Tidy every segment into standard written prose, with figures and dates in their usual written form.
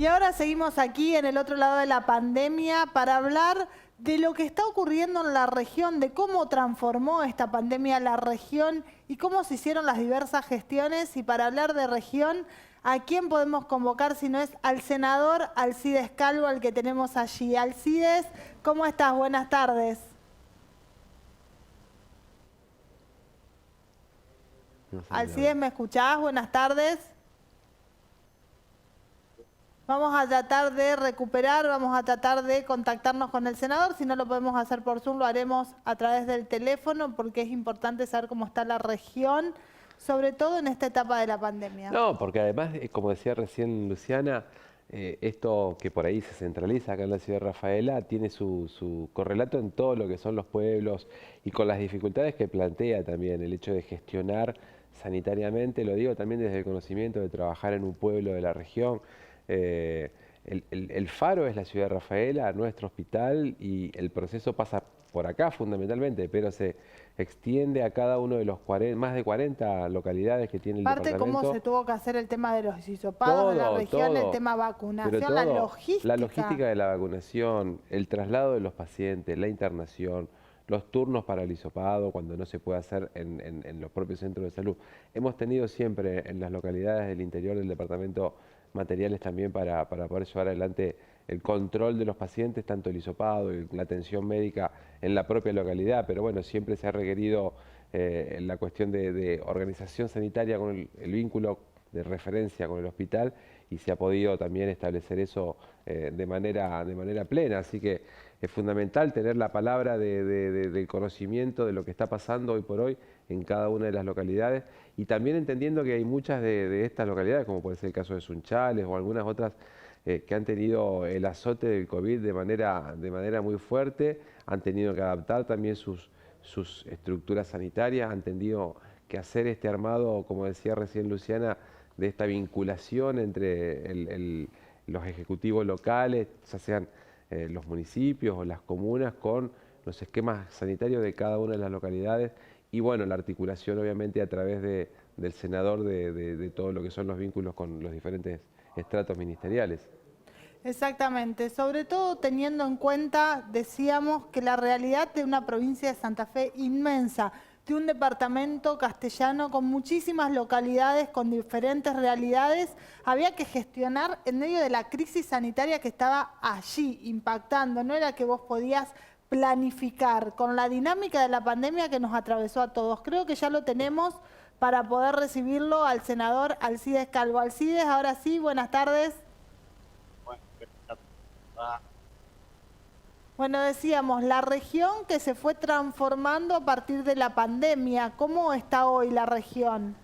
Y ahora seguimos aquí en el otro lado de la pandemia para hablar de lo que está ocurriendo en la región, de cómo transformó esta pandemia la región y cómo se hicieron las diversas gestiones. Y para hablar de región, ¿a quién podemos convocar si no es al senador Alcides Calvo, al que tenemos allí? Alcides, ¿cómo estás? Buenas tardes. Alcides, ¿me escuchás? Buenas tardes. Vamos a tratar de recuperar, vamos a tratar de contactarnos con el senador. Si no lo podemos hacer por Zoom, lo haremos a través del teléfono, porque es importante saber cómo está la región, sobre todo en esta etapa de la pandemia. No, porque además, como decía recién Luciana, esto que por ahí se centraliza acá en la ciudad de Rafaela tiene su correlato en todo lo que son los pueblos y con las dificultades que plantea también el hecho de gestionar sanitariamente, lo digo también desde el conocimiento de trabajar en un pueblo de la región. El faro es la ciudad de Rafaela, nuestro hospital, y el proceso pasa por acá fundamentalmente, pero se extiende a cada uno de los más de 40 localidades que tiene el Aparte, departamento. cómo se tuvo que hacer el tema de los hisopados en la región, el tema vacunación, la logística. La logística de la vacunación, el traslado de los pacientes, la internación, los turnos para el hisopado cuando no se puede hacer en los propios centros de salud. Hemos tenido siempre en las localidades del interior del departamento materiales también para poder llevar adelante el control de los pacientes, tanto el hisopado y la atención médica en la propia localidad, pero bueno, siempre se ha requerido la cuestión de organización sanitaria con el vínculo de referencia con el hospital, y se ha podido también establecer eso de manera plena, así que es fundamental tener la palabra del conocimiento de lo que está pasando hoy por hoy en cada una de las localidades, y también entendiendo que hay muchas de estas localidades, como puede ser el caso de Sunchales o algunas otras, que han tenido el azote del COVID de manera muy fuerte, han tenido que adaptar también sus estructuras sanitarias, han tenido que hacer este armado, como decía recién Luciana, de esta vinculación entre los ejecutivos locales, ya sean los municipios o las comunas, con los esquemas sanitarios de cada una de las localidades, y bueno, la articulación obviamente a través del senador de todo lo que son los vínculos con los diferentes estratos ministeriales. Exactamente, sobre todo teniendo en cuenta, decíamos, que la realidad de una provincia de Santa Fe inmensa, de un departamento castellano con muchísimas localidades, con diferentes realidades, había que gestionar en medio de la crisis sanitaria que estaba allí impactando. No era que vos podías planificar con la dinámica de la pandemia que nos atravesó a todos. Creo que ya lo tenemos para poder recibirlo al senador Alcides Calvo. Alcides, ahora sí, buenas tardes. Bueno, decíamos, la región que se fue transformando a partir de la pandemia. ¿Cómo está hoy la región?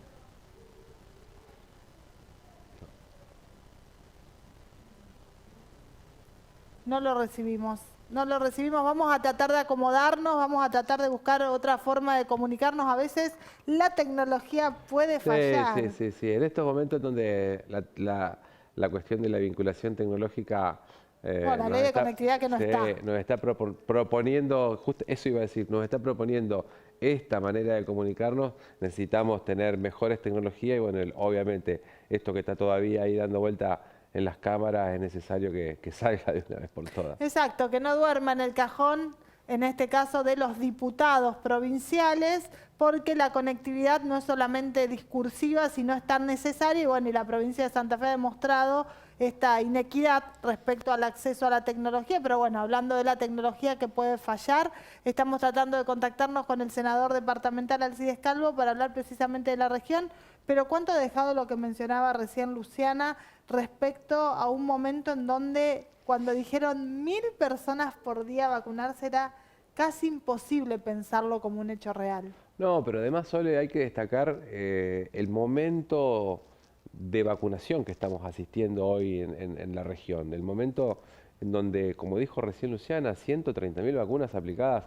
No lo recibimos. No lo recibimos. Vamos a tratar de acomodarnos, vamos a tratar de buscar otra forma de comunicarnos. A veces la tecnología puede fallar. Sí. En estos momentos donde la cuestión de la vinculación tecnológica La ley de conectividad que no está. Nos está proponiendo, justo eso iba a decir, nos está proponiendo esta manera de comunicarnos. Necesitamos tener mejores tecnologías y bueno, obviamente esto que está todavía ahí dando vuelta en las cámaras es necesario que salga de una vez por todas. Exacto, que no duerma en el cajón, en este caso de los diputados provinciales, porque la conectividad no es solamente discursiva, sino es tan necesaria, y bueno, y la provincia de Santa Fe ha demostrado esta inequidad respecto al acceso a la tecnología, pero bueno, hablando de la tecnología que puede fallar, estamos tratando de contactarnos con el senador departamental Alcides Calvo para hablar precisamente de la región, pero ¿cuánto ha dejado lo que mencionaba recién Luciana respecto a un momento en donde cuando dijeron 1000 personas por día vacunarse era casi imposible pensarlo como un hecho real? No, pero además, Sole, hay que destacar el momento de vacunación que estamos asistiendo hoy en la región. El momento en donde, como dijo recién Luciana, 130.000 vacunas aplicadas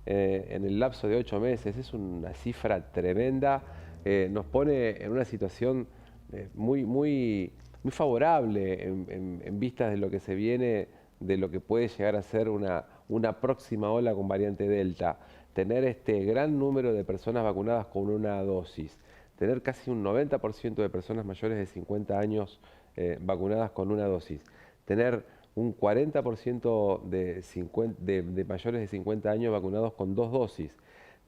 en el lapso de 8 meses. Es una cifra tremenda. Nos pone en una situación muy favorable en vistas de lo que se viene, de lo que puede llegar a ser una próxima ola con variante Delta. Tener este gran número de personas vacunadas con una dosis, tener casi un 90% de personas mayores de 50 años vacunadas con una dosis, tener un 40% de mayores de 50 años vacunados con 2 dosis,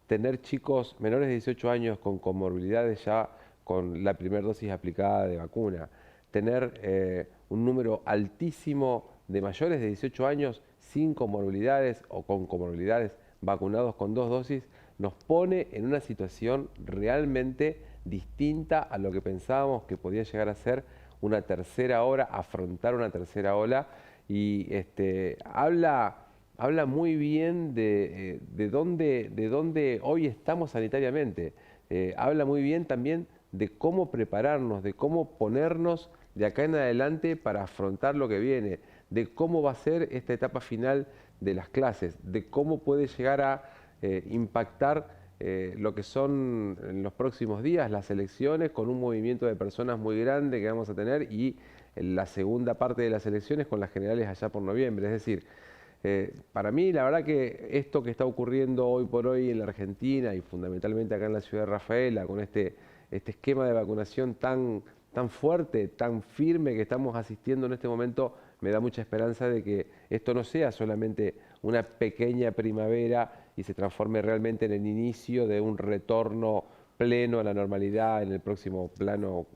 tener chicos menores de 18 años con comorbilidades ya con la primera dosis aplicada de vacuna, tener un número altísimo de mayores de 18 años sin comorbilidades o con comorbilidades vacunados con 2 dosis, nos pone en una situación realmente distinta a lo que pensábamos que podía llegar a ser una tercera ola, afrontar una tercera ola, y habla muy bien de dónde hoy estamos sanitariamente. Habla muy bien también de cómo prepararnos, de cómo ponernos de acá en adelante para afrontar lo que viene, de cómo va a ser esta etapa final de las clases, de cómo puede llegar a impactar lo que son en los próximos días las elecciones, con un movimiento de personas muy grande que vamos a tener, y la segunda parte de las elecciones con las generales allá por noviembre. Es decir, para mí la verdad que esto que está ocurriendo hoy por hoy en la Argentina y fundamentalmente acá en la ciudad de Rafaela, con este esquema de vacunación tan fuerte, tan firme que estamos asistiendo en este momento, me da mucha esperanza de que esto no sea solamente una pequeña primavera y se transforme realmente en el inicio de un retorno pleno a la normalidad en el próximo plano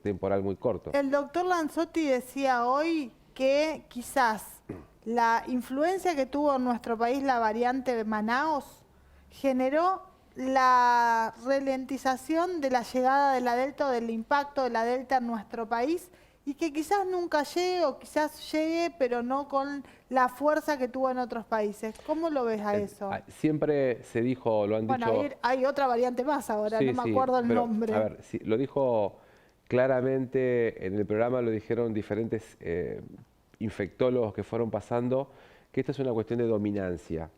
temporal muy corto. El doctor Lanzotti decía hoy que quizás la influencia que tuvo en nuestro país la variante de Manaos generó la ralentización de la llegada de la Delta o del impacto de la Delta en nuestro país, y que quizás nunca llegue o quizás llegue, pero no con la fuerza que tuvo en otros países. ¿Cómo lo ves a eso? Siempre se dijo, lo han dicho... Bueno, hay otra variante más ahora, sí, no me acuerdo el nombre. A ver, sí, lo dijo claramente en el programa, lo dijeron diferentes infectólogos que fueron pasando, que esto es una cuestión de dominancia.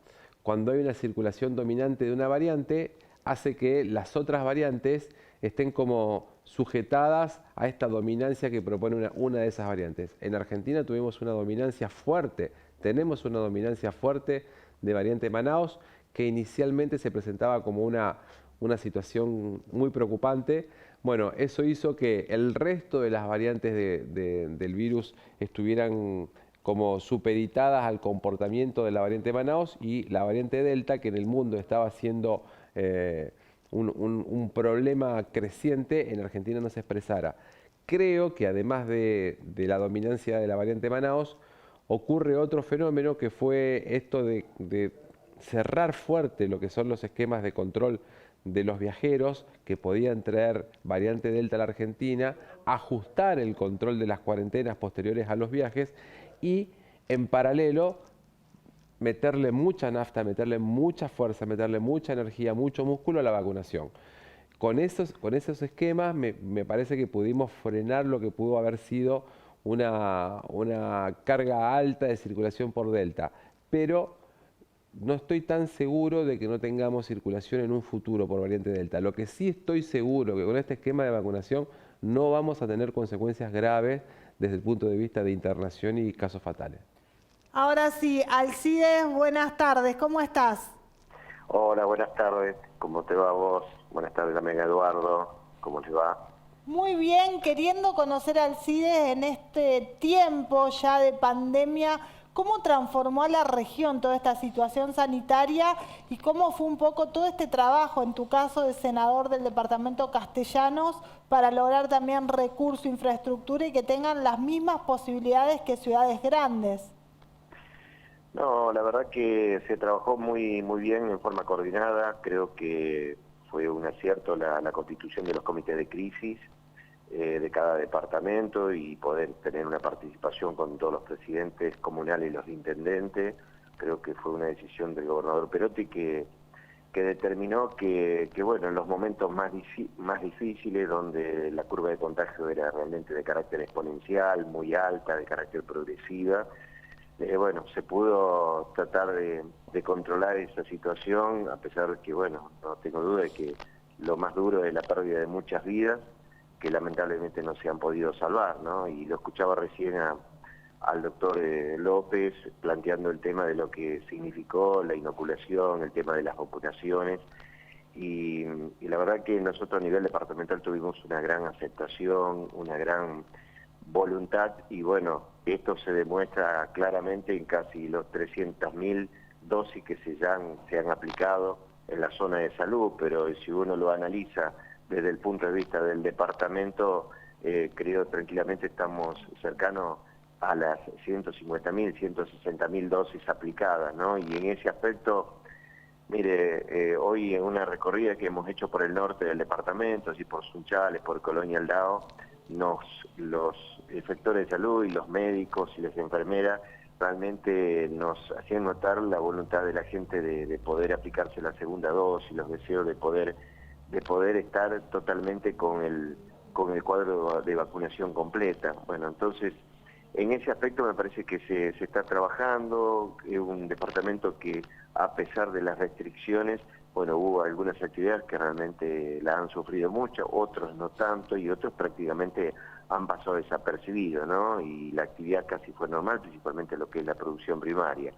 Cuando hay una circulación dominante de una variante, hace que las otras variantes estén como sujetadas a esta dominancia que propone una de esas variantes. En Argentina tuvimos una dominancia fuerte, tenemos una dominancia fuerte de variante Manaos, que inicialmente se presentaba como una situación muy preocupante. Bueno, eso hizo que el resto de las variantes del virus estuvieran como supeditadas al comportamiento de la variante Manaos, y la variante Delta, que en el mundo estaba siendo un problema creciente, en Argentina no se expresara. Creo que además de la dominancia de la variante Manaos, ocurre otro fenómeno que fue esto de cerrar fuerte lo que son los esquemas de control de los viajeros que podían traer variante Delta a la Argentina, ajustar el control de las cuarentenas posteriores a los viajes y, en paralelo, meterle mucha nafta, meterle mucha fuerza, meterle mucha energía, mucho músculo a la vacunación. Con esos esquemas me parece que pudimos frenar lo que pudo haber sido una carga alta de circulación por Delta, pero no estoy tan seguro de que no tengamos circulación en un futuro por variante Delta. Lo que sí estoy seguro que con este esquema de vacunación no vamos a tener consecuencias graves desde el punto de vista de internación y casos fatales. Ahora sí, Alcides, buenas tardes, ¿cómo estás? Hola, buenas tardes, ¿cómo te va vos? Buenas tardes también, Eduardo, ¿cómo te va? Muy bien, queriendo conocer a Alcides en este tiempo ya de pandemia, ¿cómo transformó a la región toda esta situación sanitaria y cómo fue un poco todo este trabajo, en tu caso de senador del departamento Castellanos, para lograr también recursos, infraestructura y que tengan las mismas posibilidades que ciudades grandes? No, la verdad que se trabajó muy bien, en forma coordinada. Creo que fue un acierto la constitución de los comités de crisis de cada departamento y poder tener una participación con todos los presidentes comunales y los intendentes. Creo que fue una decisión del gobernador Perotti que determinó que bueno, en los momentos más difíciles, donde la curva de contagio era realmente de carácter exponencial, muy alta, de carácter progresiva, bueno, se pudo tratar de controlar esa situación, a pesar de que, bueno, no tengo duda de que lo más duro es la pérdida de muchas vidas, que lamentablemente no se han podido salvar, ¿no? Y lo escuchaba recién al doctor López planteando el tema de lo que significó la inoculación, el tema de las vacunaciones, y la verdad que nosotros a nivel departamental tuvimos una gran aceptación, una gran voluntad y bueno, esto se demuestra claramente en casi los 300.000 dosis que se han aplicado en la zona de salud, pero si uno lo analiza desde el punto de vista del departamento, creo tranquilamente estamos cercanos a las 150.000, 160.000 dosis aplicadas, ¿no? Y en ese aspecto, mire, hoy en una recorrida que hemos hecho por el norte del departamento, así por Sunchales, por Colonia Aldao, los efectores de salud y los médicos y las enfermeras realmente nos hacían notar la voluntad de la gente de poder aplicarse la segunda dosis, los deseos de poder estar totalmente con el cuadro de vacunación completa. Bueno, entonces, en ese aspecto me parece que se está trabajando, es un departamento que a pesar de las restricciones, bueno, hubo algunas actividades que realmente la han sufrido mucho, otros no tanto y otros prácticamente han pasado desapercibidos, ¿no? Y la actividad casi fue normal, principalmente lo que es la producción primaria.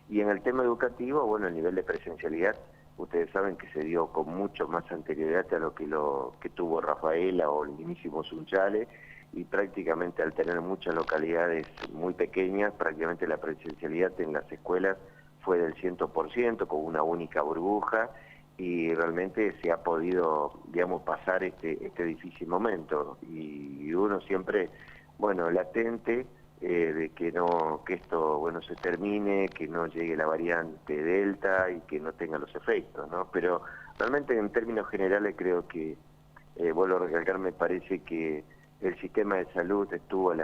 Y en el tema educativo, bueno, el nivel de presencialidad, ustedes saben que se dio con mucho más anterioridad a lo que tuvo Rafaela o el mismísimo Sunchales, y prácticamente al tener muchas localidades muy pequeñas, prácticamente la presencialidad en las escuelas fue del 100%, con una única burbuja, y realmente se ha podido, digamos, pasar este difícil momento. Y uno siempre, bueno, latente de que esto, bueno, se termine, que no llegue la variante Delta y que no tenga los efectos, ¿no? Pero realmente en términos generales creo que, vuelvo a recalcar, me parece que el sistema de salud estuvo en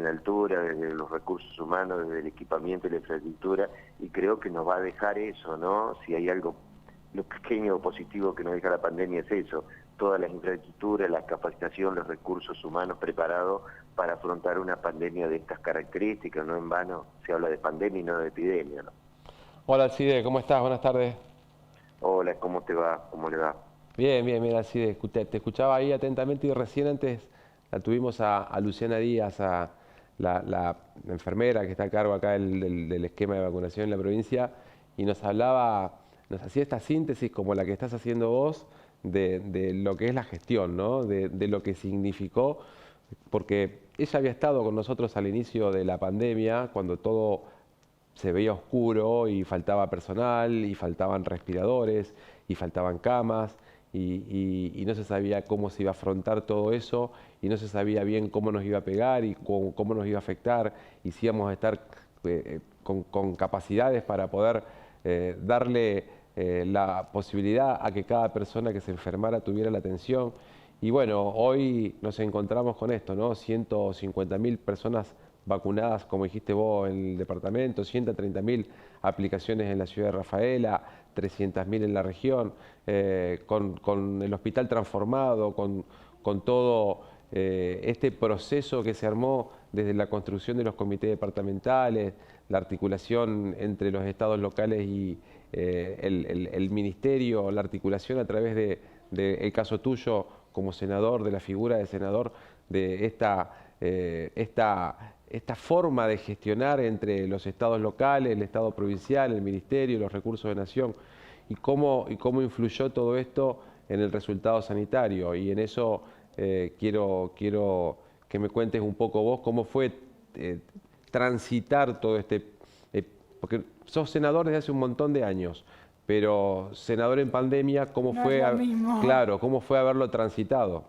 la altura, desde los recursos humanos, desde el equipamiento y la infraestructura, y creo que nos va a dejar eso, ¿no? Si hay algo, lo pequeño positivo que nos deja la pandemia es eso, todas las infraestructuras, la capacitación, los recursos humanos preparados para afrontar una pandemia de estas características. No en vano se habla de pandemia y no de epidemia, ¿no? Hola Alcide, ¿cómo estás? Buenas tardes. Hola, ¿cómo te va? ¿Cómo le va? Bien, bien, bien, Alcide. Te escuchaba ahí atentamente y recién antes la tuvimos a Luciana Díaz, a la enfermera que está a cargo acá del esquema de vacunación en la provincia, y nos hacía esta síntesis como la que estás haciendo vos de lo que es la gestión, ¿no? De lo que significó, porque ella había estado con nosotros al inicio de la pandemia, cuando todo se veía oscuro y faltaba personal, y faltaban respiradores, y faltaban camas, y no se sabía cómo se iba a afrontar todo eso, y no se sabía bien cómo nos iba a pegar y cómo nos iba a afectar, y si íbamos a estar con capacidades para poder darle la posibilidad a que cada persona que se enfermara tuviera la atención. Y bueno, hoy nos encontramos con esto, ¿no? 150.000 personas vacunadas, como dijiste vos, en el departamento, 130.000 aplicaciones en la ciudad de Rafaela, 300.000 en la región, con el hospital transformado, con todo este proceso que se armó desde la construcción de los comités departamentales, la articulación entre los estados locales y el ministerio, la articulación a través del caso tuyo como senador, de la figura de senador, de esta forma de gestionar entre los estados locales, el estado provincial, el ministerio, los recursos de nación, y cómo influyó todo esto en el resultado sanitario. Y en eso quiero que me cuentes un poco vos cómo fue transitar todo porque sos senador desde hace un montón de años, pero senador en pandemia, ¿cómo No fue? es lo mismo. Claro, ¿cómo fue haberlo transitado?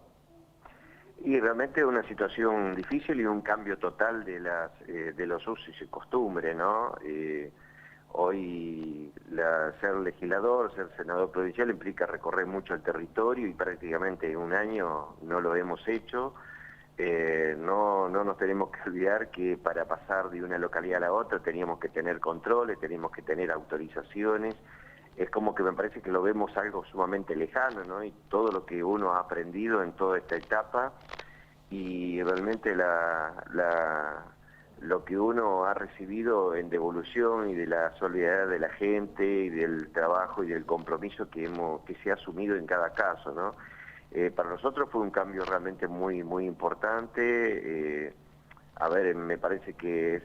Y realmente una situación difícil y un cambio total de los usos y costumbres, ¿no? Hoy ser legislador, ser senador provincial implica recorrer mucho el territorio y prácticamente en un año no lo hemos hecho. No nos tenemos que olvidar que para pasar de una localidad a la otra teníamos que tener controles, teníamos que tener autorizaciones. Es como que me parece que lo vemos algo sumamente lejano, ¿no? Y todo lo que uno ha aprendido en toda esta etapa y realmente lo que uno ha recibido en devolución y de la solidaridad de la gente y del trabajo y del compromiso que se ha asumido en cada caso, ¿no? Para nosotros fue un cambio realmente muy, muy importante. Me parece que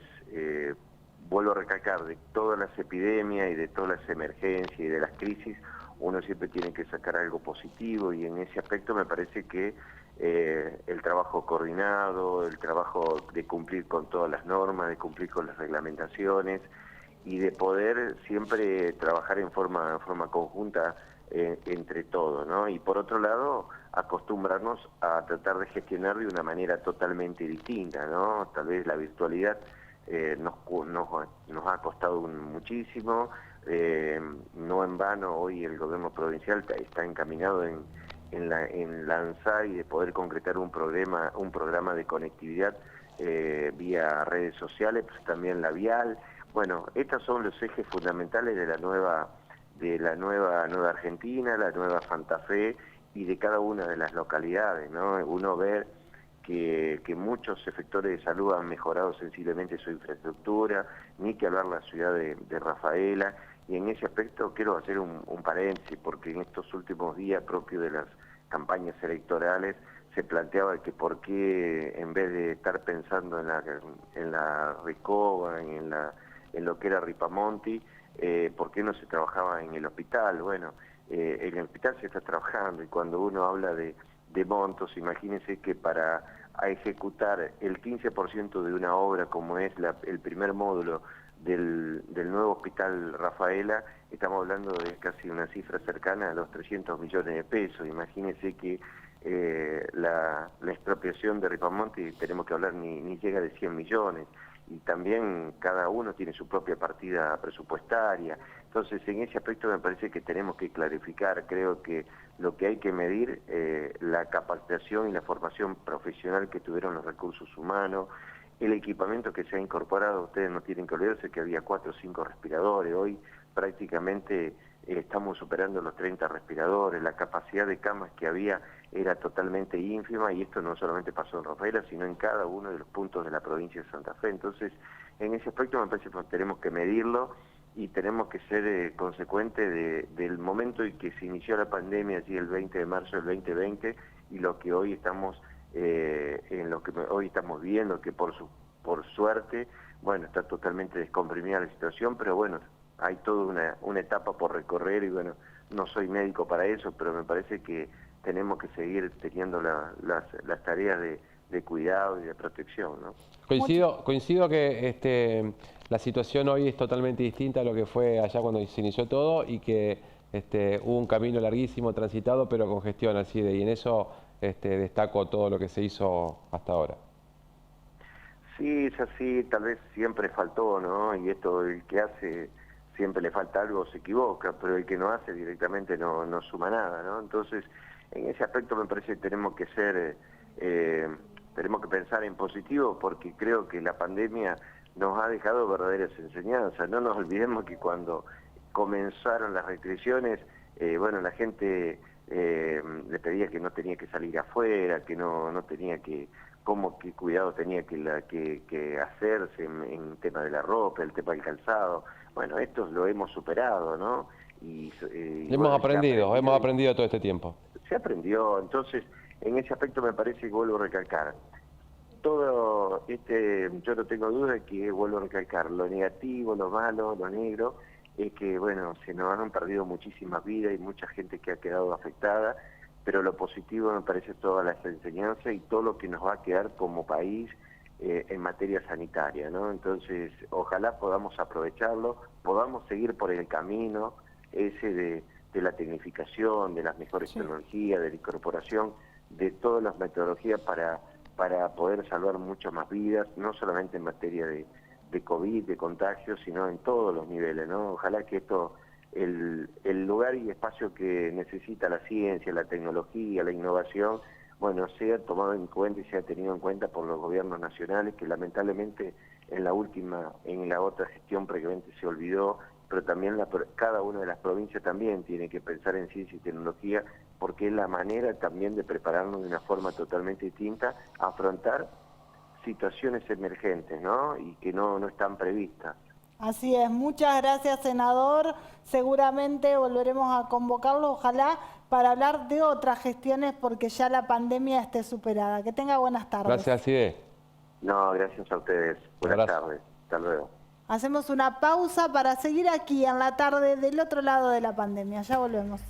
vuelvo a recalcar, de todas las epidemias y de todas las emergencias y de las crisis, uno siempre tiene que sacar algo positivo, y en ese aspecto me parece que el trabajo coordinado, el trabajo de cumplir con todas las normas, de cumplir con las reglamentaciones y de poder siempre trabajar en forma conjunta entre todos, ¿no? Y por otro lado, acostumbrarnos a tratar de gestionar de una manera totalmente distinta, ¿no? Tal vez la virtualidad nos ha costado muchísimo, no en vano hoy el gobierno provincial está encaminado en lanzar y de poder concretar un programa de conectividad vía redes sociales, pues también la vial. Bueno, estos son los ejes fundamentales de la nueva Nueva Argentina, la nueva Santa Fe y de cada una de las localidades, ¿no? Uno ve que muchos sectores de salud han mejorado sensiblemente su infraestructura, ni que hablar la ciudad de Rafaela, y en ese aspecto quiero hacer un paréntesis, porque en estos últimos días, propio de las campañas electorales, se planteaba que por qué, en vez de estar pensando en la Recoba, en lo que era Ripamonti, por qué no se trabajaba en el hospital. Bueno, en el hospital se está trabajando, y cuando uno habla de montos, imagínense que para ejecutar el 15% de una obra como es el primer módulo del nuevo hospital Rafaela, estamos hablando de casi una cifra cercana a los 300 millones de pesos. Imagínense que la expropiación de Ripamonti, tenemos que hablar, ni llega de 100 millones, y también cada uno tiene su propia partida presupuestaria. Entonces, en ese aspecto me parece que tenemos que clarificar. Creo que lo que hay que medir, la capacitación y la formación profesional que tuvieron los recursos humanos, el equipamiento que se ha incorporado. Ustedes no tienen que olvidarse que había 4 o 5 respiradores, hoy prácticamente estamos superando los 30 respiradores, la capacidad de camas que había era totalmente ínfima, y esto no solamente pasó en Rafaela, sino en cada uno de los puntos de la provincia de Santa Fe. Entonces, en ese aspecto me parece que tenemos que medirlo y tenemos que ser consecuentes del momento en que se inició la pandemia, allí el 20 de marzo del 2020, y lo que hoy estamos hoy estamos viendo, que por suerte, bueno, está totalmente descomprimida la situación, pero bueno, hay toda una etapa por recorrer, y bueno, no soy médico para eso, pero me parece que tenemos que seguir teniendo las tareas de cuidado y de protección, ¿no? Coincido que la situación hoy es totalmente distinta a lo que fue allá cuando se inició todo, y que hubo un camino larguísimo transitado, pero con gestión, Alcide, y en eso destaco todo lo que se hizo hasta ahora. Sí, es así, tal vez siempre faltó, ¿no? Y esto, el que hace siempre le falta algo, se equivoca, pero el que no hace directamente no suma nada, ¿no? Entonces, en ese aspecto me parece que tenemos que pensar en positivo, porque creo que la pandemia nos ha dejado verdaderas enseñanzas. No nos olvidemos que cuando comenzaron las restricciones, bueno, la gente le pedía que no tenía que salir afuera, que no tenía que, qué cuidado tenía que hacerse en tema de la ropa, el tema del calzado. Bueno, esto lo hemos superado, ¿no? Hemos aprendido todo este tiempo. Se aprendió. Entonces, en ese aspecto me parece que vuelvo a recalcar. Todo yo no tengo duda de que vuelvo a recalcar lo negativo, lo malo, lo negro, es que, bueno, se nos han perdido muchísimas vidas y mucha gente que ha quedado afectada, pero lo positivo me parece todas las enseñanzas y todo lo que nos va a quedar como país en materia sanitaria, ¿no? Entonces, ojalá podamos aprovecharlo, podamos seguir por el camino ese de la tecnificación, de las mejores tecnologías, de la incorporación de todas las metodologías para poder salvar muchas más vidas, no solamente en materia de COVID, de contagios, sino en todos los niveles, ¿no? Ojalá que esto, el lugar y espacio que necesita la ciencia, la tecnología, la innovación, bueno, sea tomado en cuenta y sea tenido en cuenta por los gobiernos nacionales, que lamentablemente en la otra gestión previamente se olvidó, pero también cada una de las provincias también tiene que pensar en ciencia y tecnología, porque es la manera también de prepararnos de una forma totalmente distinta a afrontar situaciones emergentes, ¿no? Y que no están previstas. Así es, muchas gracias, senador. Seguramente volveremos a convocarlo, ojalá, para hablar de otras gestiones, porque ya la pandemia esté superada. Que tenga buenas tardes. Gracias, Alcide. No, gracias a ustedes. Buenas tardes. Hasta luego. Hacemos una pausa para seguir aquí en la tarde del otro lado de la pandemia. Ya volvemos.